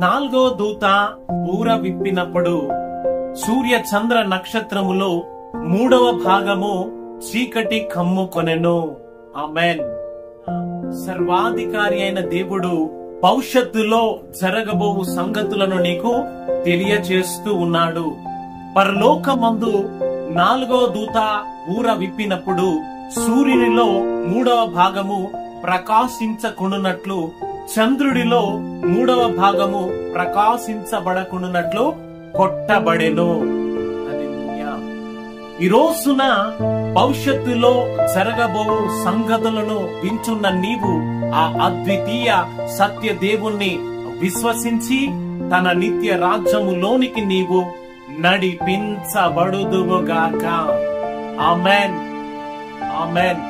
నాలుగో దూత ఊర విప్పినప్పుడు సూర్య చంద్ర నక్షత్రములో 3వ భాగము చీకటి కమ్ముకొనెను. ఆమేన్. సర్వాధికారి అయిన దేవుడు భవిష్యత్తులో జరగబో సంగతులను నీకు తెలియచేస్తూ ఉన్నాడు. పరలోకమందు 4వ దూత ఊర విప్పినప్పుడు సూర్యునిలో 3వ భాగము ప్రకాశించకుండునట్లు, చంద్రుడిలో 3వ భాగము ప్రకాశించబడకుండునట్లు కొట్టబడెను. హల్లెలూయా. ఈ రోజున భవిష్యత్తులో జరగబో సంగతులను వింటున్న నీవు ఆ అద్వితీయ సత్య దేవుణ్ణి విశ్వసించి తన నిత్య రాజ్యములోనికి నీవు నడిపించబడుదువుగాక. ఆమేన్. ఆమేన్.